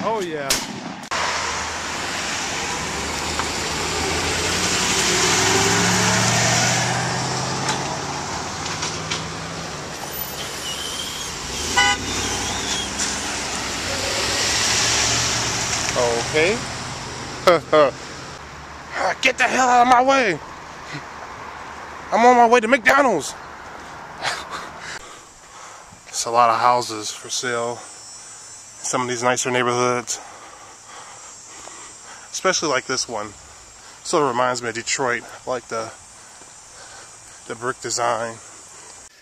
Oh yeah. Okay. Get the hell out of my way. I'm on my way to McDonald's. It's a lot of houses for sale in some of these nicer neighborhoods. Especially like this one. Sort of reminds me of Detroit. I like the brick design.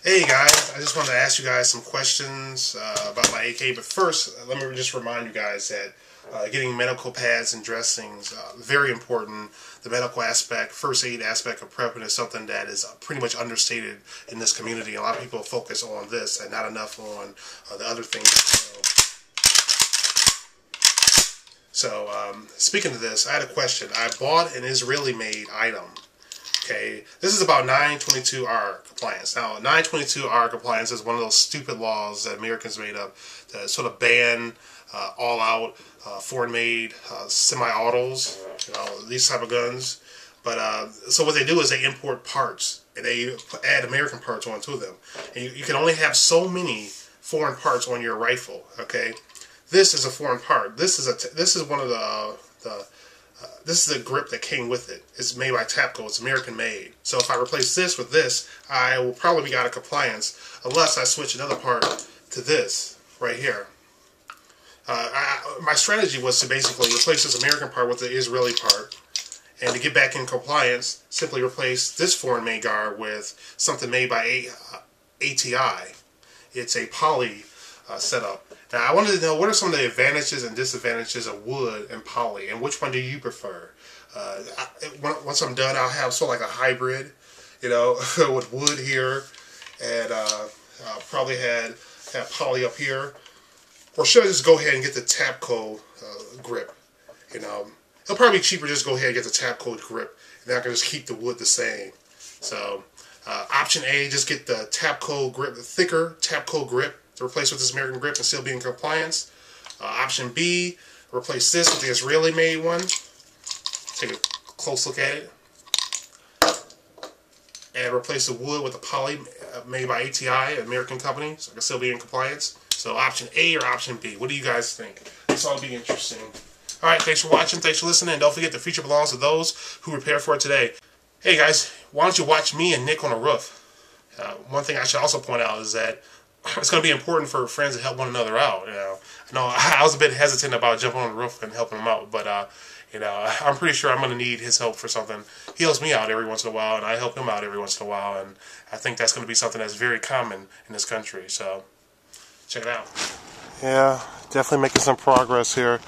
Hey guys, I just wanted to ask you guys some questions about my AK, but first let me just remind you guys that getting medical pads and dressings, very important. The medical aspect, first aid aspect of prepping is something that is pretty much understated in this community. A lot of people focus on this and not enough on the other things. So speaking of this, I had a question. I bought an Israeli-made item. Okay, this is about 922R compliance. Now, 922R compliance is one of those stupid laws that Americans made up to sort of ban all-out foreign-made semi-autos, these type of guns. But so what they do is they import parts and they add American parts onto them. And you can only have so many foreign parts on your rifle. Okay, this is a foreign part. This is one of this is a grip that came with it. It's made by Tapco. It's American made. So if I replace this with this, I will probably be out of compliance unless I switch another part to this right here. My strategy was to basically replace this American part with the Israeli part, and to get back in compliance, simply replace this foreign made guard with something made by ATI. It's a poly setup. Now, I wanted to know what are some of the advantages and disadvantages of wood and poly, and which one do you prefer? Once I'm done, I'll have sort of like a hybrid, with wood here, and I'll probably have poly up here. Or should I just go ahead and get the Tapco grip? It'll probably be cheaper just go ahead and get the Tapco grip, and then I can just keep the wood the same. So, option A, just get the Tapco grip, the thicker Tapco grip, to replace with this American grip and still be in compliance. Option B, replace this with the Israeli-made one. Take a close look at it. And replace the wood with the poly made by ATI, an American company, so I can still be in compliance. So option A or option B, what do you guys think? This ought to be interesting. Alright, thanks for watching, thanks for listening, and don't forget the future belongs to those who prepare for it today. Hey guys, why don't you watch me and Nick on the roof? One thing I should also point out is that it's going to be important for friends to help one another out. I was a bit hesitant about jumping on the roof and helping him out, but I'm pretty sure I'm going to need his help for something. He helps me out every once in a while, and I help him out every once in a while, and I think that's going to be something that's very common in this country. So check it out. Yeah, definitely making some progress here.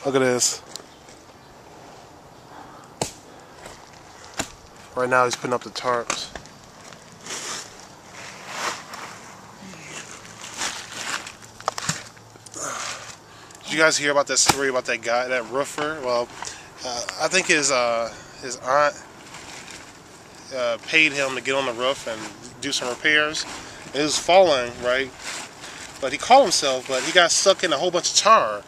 Look at this. Right now he's putting up the tarps. Did you guys hear about that story about that guy, that roofer? Well, I think his aunt paid him to get on the roof and do some repairs. It was falling, right? But he caught himself, but he got stuck in a whole bunch of tar.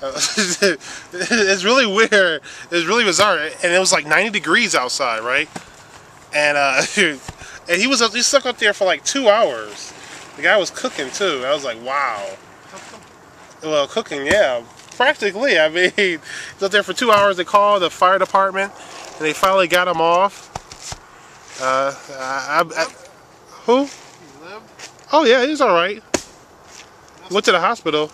It's really weird. It's really bizarre. And it was like 90 degrees outside, right? And and he was stuck up there for like 2 hours. The guy was cooking too. I was like, wow. Well, cooking, yeah, practically. I mean, he was up there for 2 hours. They called the fire department, and they finally got him off. Who? He lived? Oh yeah, he's all right. Went to the hospital.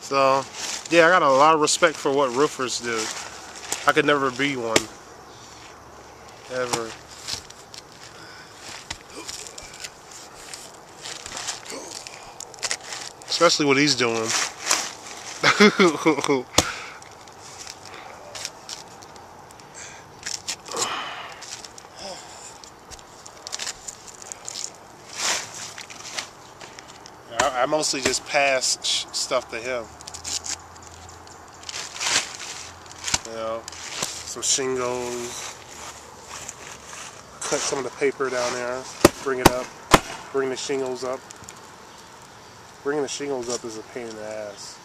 So, yeah, I got a lot of respect for what roofers do. I could never be one. Ever. Especially what he's doing. I mostly just pass stuff to him. Some shingles. Cut some of the paper down there. Bring it up. Bring the shingles up. bringing the shingles up is a pain in the ass.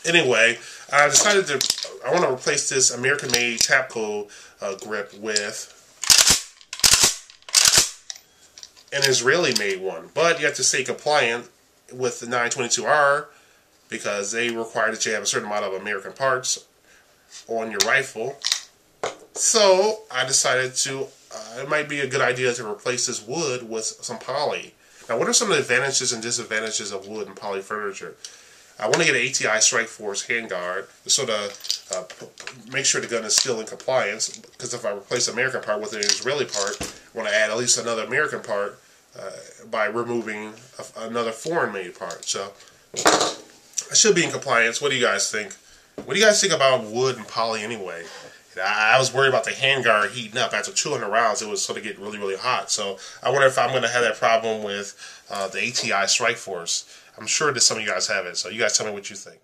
Anyway, I decided I want to replace this American-made Tapco grip with an Israeli-made one. But you have to stay compliant with the 922R because they require that you have a certain amount of American parts on your rifle. So I decided it might be a good idea to replace this wood with some poly. Now, what are some of the advantages and disadvantages of wood and poly furniture? I want to get an ATI Strike Force handguard to sort of make sure the gun is still in compliance, because if I replace the American part with an Israeli part, I want to add at least another American part by removing another foreign-made part. So I should be in compliance. What do you guys think? What do you guys think about wood and poly anyway? I was worried about the handguard heating up. After 200 rounds, it would sort of get really, really hot. So I wonder if I'm going to have that problem with the ATI Strike Force. I'm sure that some of you guys have it, so you guys tell me what you think.